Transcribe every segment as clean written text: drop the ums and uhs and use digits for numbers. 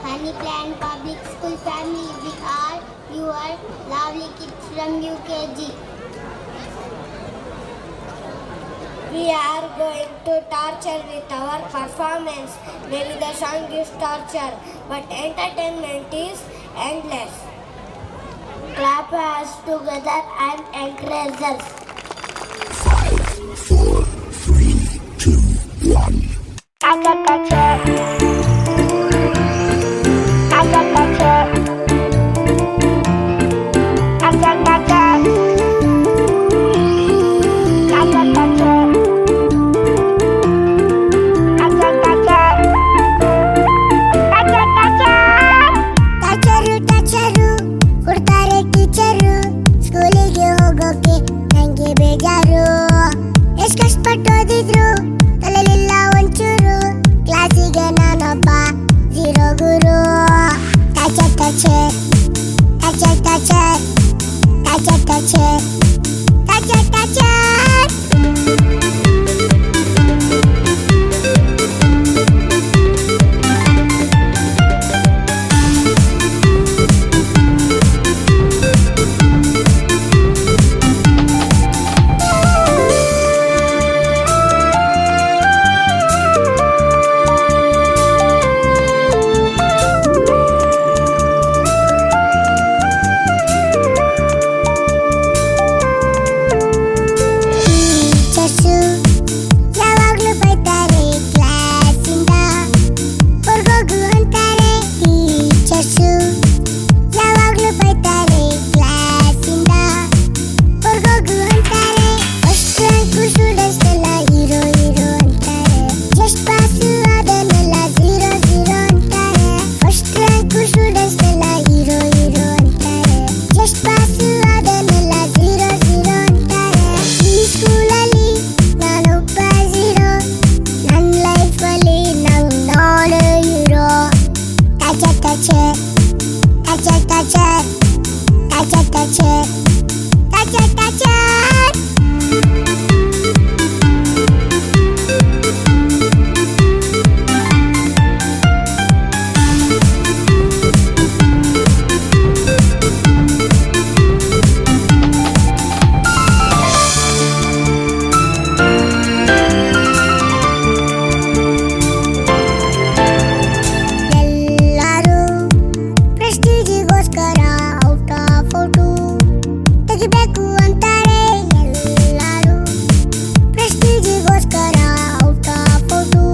Honey Plant Public School family, we are your lovely kids from UKG. We are going to torture with our performance. Maybe the song is torture, but entertainment is endless. Clap us together and encourage us. 5, 4, 3, 2, 1. I got the check. I got the check. I got the check. I got the check. I got the check. I got the check. ಟಚರು ಟಚರು ಕೊಡ್ತಾರೆ teacher ಸ್ಕೂಲಿಗೆ ಹೋಗೋಕೆ ನಂಗೆ ಬೇಜಾರು ಎಷ್ಟು ಕಷ್ಟಪಟ್ಟು ಓದಿದ್ರು ತಲೆಲಿಲ್ಲ ಒಂಚೂರು ಕ್ಲಾಸಿಗೆ ನಾನೊಬ್ಬ ಝೀರೋ ಗುರು ಟಚರ್ ಟಚರ್ ಟಚರ್ ಟಚರ್ ಟಚರ್ ಟಚರ್ ಟಚರ್ ಟಚರ್ ಟೀಚರ್ಸು ಯಾವಾಗ್ಲೂ ಬೈತಾರೆ ಕ್ಲಾಸಿಂದ ಹೊರ್ಗೋಗು ಅಂತಾರೆ ಟೀಚರ್ಸು ಯಾವಾಗ್ಲೂ ಬೈತಾರೆ ಕ್ಲಾಸಿಂದ ಹೊರ್ಗೋಗು ಅಂತಾರೆ ಫಸ್ಟ್ ರ್ಯಾಂಕು ಸ್ಟೂಡೆಂಟ್ಸ್ ಎಲ್ಲ ಹೀರೋ ಹೀರೋ ಅಂತಾರೆ ಜಸ್ಟ್ ಪಾಸು ಅದನ್ನೆಲ್ಲ ಝೀರೋ ಝೀರೋ ಅಂತಾರೆ ಫಸ್ಟ್ ರ್ಯಾಂಕು ಸ್ಟೂಡೆಂಟ್ಸ್ ಎಲ್ಲ ಹೀರೋ ಹೀರೋ ಅಂತಾರೆ ಜಸ್ಟ್ ಪಾಸು ಅದನ್ನೆಲ್ಲ ಝೀರೋ ಝೀರೋ ಅಂತಾರೆ ಈ ಸ್ಕೂಲಲ್ಲಿ ನಾನೊಬ್ಬ ಝೀರೋ ನನ್ನ ಲೈಫಲ್ಲಿ ನಂಗೆ ನಾಳೆ ಹೀರೋ ಟಚರ್ ಟಚರ್ ಟಚರ್ ಟಚರ್ ಟಚರ್ ಟಚರ್ ಟಚರ್ ಟಚರ್ ಎಲ್ಲರೂ ಪ್ರೆಸ್ಟೀಜಿಗೋಸ್ಕರ ಔಟ್ ಆಫ್ ಔಟು ತೆಗಿಬೇಕು ಅಂತಾರೆ ಎಲ್ಲರೂ ಪ್ರೆಸ್ಟೀಜಿಗೋಸ್ಕರ ಔಟ್ ಆಫ್ ಔಟು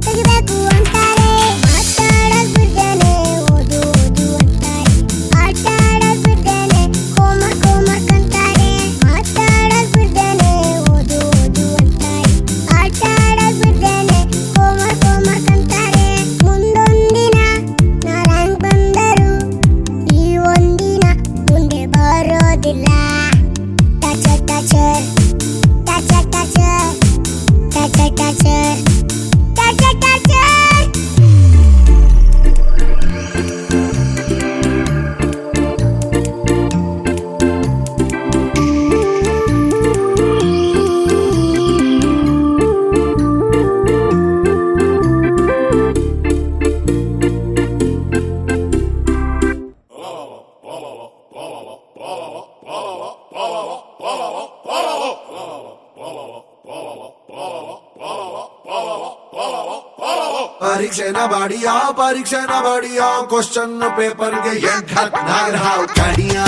ತೆಗಿಬೇಕು ಅಂತಾರೆ ಮಾತಾಡಕ್ ಬಿಡ್ದೇನೆ ಓದು ಓದು ಅಂತಾರೆ ಆಟ ಆಡಕ್ ಬಿಡ್ದೇನೆ ಹೋಮ್ವರ್ಕ್ ಅಂತಾರೆ ಮಾತಾಡಕ್ ಬಿಡ್ದೇನೆ ಓದು ಓದು ಅಂತಾರೆ ಆಟ ಆಡಕ್ ಬಿಡ್ದೇನೆ ಹೋಮ್ವರ್ಕ್ ಅಂತಾರೆ ಮುಂದೊಂದಿನ ನಾ ರ್ಯಾಂಕ್ ಬಂದರು ಈ ಒಂದಿನ ಮುಂದೆ ಬರೋದಿಲ್ಲ ಟಚರ್ ಟಚರ್ ಟಚರ್ ಟಚರ್ ಟಚರ್ ಟಚರ್ ಟಚರ್ ಟಚರ್ ಪರೀಕ್ಷೆ ಬಡಿಯ ಕ್ವಶನ್ ಪೇಪರ್ಗೆ ನಾಗರಹಾವ್ ಕಡಿಯ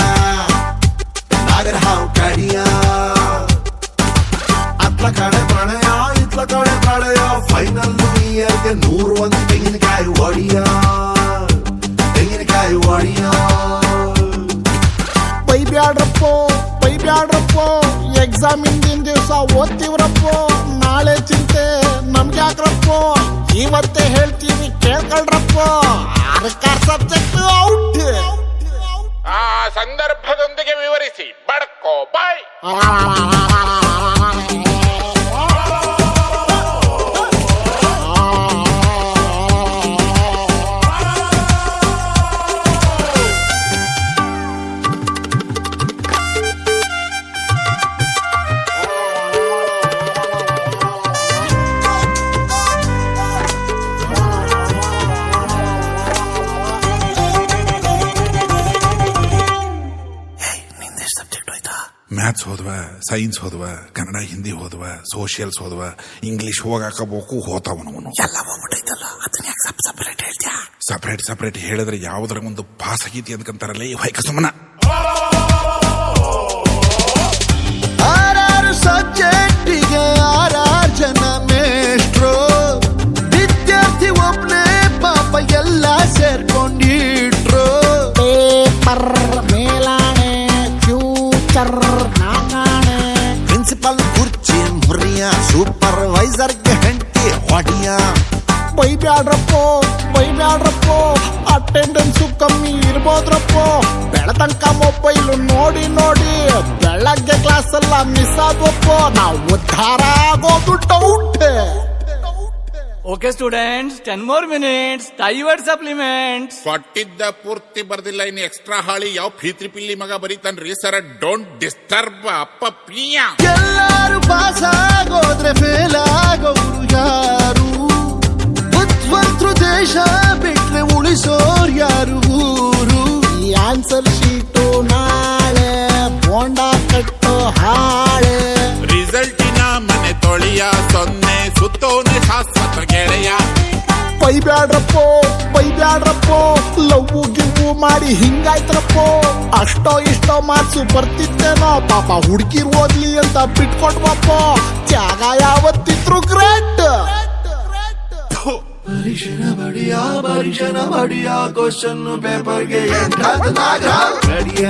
ಅತ್ಲ ಕಡೆ ಪ್ರಣಯ ಇತ್ಲ ಕಡೆ ಪ್ರಳಯ ಫೈನಲ್ ಇಯರ್ಗೆ 101 ತೆಂಗಿನಕಾಯಿ ಒಡಿಯ ಬೈಬ್ಯಾಡ್ರಪ್ಪೋ ಎಕ್ಸಾಮ್ ಹಿಂದಿನ ದಿವಸ ಓದ್ತಿವ್ರಪ್ಪೋ ನಾಳೆ ಚಿಂತೆ ನಮ್ಗ್ಯಾಕ್ರಪ್ಪೋ ಇವತ್ತೇ ಹೇಳ್ತೀವಿ ಕೇಳ್ಕೊಳ್ರಪ್ಪೋ ಅದಕ್ಕಾರ್ ಸಬ್ಜೆಕ್ಟ್ ಔಟ್ ಆ ಸಂದರ್ಭದೊಂದಿಗೆ ವಿವರಿಸಿ ಬಡ್ಕೋ ಬಾಯ್. ಮ್ಯಾಥ್ಸ್ ಹೋದ್ವ, ಸೈನ್ಸ್ ಹೋದ್ವ, ಕನ್ನಡ ಹಿಂದಿ ಹೋದ್ವ, ಸೋಷಿಯಲ್ಸ್ ಹೋದ್ವ, ಇಂಗ್ಲಿಷ್ ಹೋಗಾಕಬೇಕು ಹೋತಾವನವನು. ಎಲ್ಲ ಹೋಗ್ಬಿಟ್ಟೈತಲ್ಲ, ಅದನ್ನ ಯಾಕೆ ಸಪ್ರೇಟ್ ಹೇಳ್ತೀಯ? ಸಪ್ರೇಟ್ ಹೇಳಿದ್ರೆ ಯಾವ್ದ್ರ ಒಂದು ಪಾಸ್ ಆಗೀತಿ ಅಂದ್ಕಂತಾರಲ್ಲ ಈ ಹೊಯ್ಕ ಸುಮ್ಮನ. ಆರಾರು ಸಬ್ಜೆಕ್ಟಿಗೆ 6 ಜನ ಮೇಷ್ಟ್ರು, ವಿದ್ಯಾರ್ಥಿ ಒಬ್ನೇ ಪಾಪ ಎಲ್ಲ ಸೇರ್ಕೊಂಡಿಟ್ರು. ಪೇಪರ್ ಮೇಲಾಣೆ, ಫ್ಯೂಚರ್ ನಾಗಾಣೆ, ಪ್ರಿನ್ಸಿಪಲ್ ಕುರ್ಚಿ ಮುರಿಯ, ಸೂಪರ್ವೈಸರ್ಗೆ ಹೆಂಡತಿ ಹೊಡಿಯ. ಬೈಬ್ಯಾಡ್ರಪ್ಪೋ ಅಟೆಂಡೆನ್ಸು ಕಮ್ಮಿ ಇರ್ಬೋದ್ರಪ್ಪೋ. ಬೆಳತಂಕ ಮೊಬೈಲು ನೋಡಿ ಬೆಳಗ್ಗೆ ಕ್ಲಾಸ್ ಎಲ್ಲ ಮಿಸ್ ಆದ್ವಪ್ಪೋ. ನಾವು ಉದ್ಧಾರ ಆಗೋದು doubt. Okay students, 10 more minutes. Divert supplements. ಕೊಟ್ಟಿದ್ದ ಪೂರ್ತಿ ಬರ್ದಿಲ್ಲ, ಇನ್ನು ಎಕ್ಸ್ಟ್ರಾ ಹಾಳಿ ಯಾವ ಫೀತ್ರಿ ಪಿಲ್ಲಿ ಮಗ ಬರೀತಾನ್ರಿ ಸರ್. ಡೋಂಟ್ ಡಿಸ್ಟರ್ಬ್ ಅಪ್ಪ ಪ್ರಿಯ. ಎಲ್ಲಾರು ಪಾಸ್ ಆಗೋದ್ರೆ ಫೇಲ್ ಆಗೋರು ಯಾರು? ಬುದ್ಧಿವಂತರು ದೇಶ ಬಿಟ್ರೆ ಉಳಿಸೋರ್ ಯಾರು ಊರು? ಈ ಆನ್ಸರ್ ಶೀಟು ನಾಳೆ ಬೋಂಡ ಕಟ್ಟೋ ಹಾಳೆ. ರಿಸಲ್ಟಿನ ಮನೆ ತೊಳೆಯ 0 ಸುತ್ತೋನೆ ಶಾಶ್ವತ ಗೆಳೆಯ. ಬೈಬ್ಯಾಡ್ರಪ್ಪೋ ಲವ್ ಗಿವ್ ಮಾಡಿ ಹಿಂಗಾಯ್ತ್ರಪ್ಪೋ. ಅಷ್ಟೋ ಇಷ್ಟೋ ಮಾರ್ಕ್ಸು ಬರ್ತಿದ್ದೇನೋ, ಪಾಪ ಹುಡುಗಿರ್ ಓದ್ಲಿ ಅಂತ ಬಿಟ್ಕೊಟ್ವಪ್ಪೋ. ತ್ಯಾಗ ಯಾವತ್ತಿದ್ರು ಗ್ರೇಟ್. ಪರೀಕ್ಷೆನ ಬಡಿಯ ಕ್ವಶನ್ ಪೇಪರ್ಗೆ ನಾಗರಾವ್ ಗಡಿಯ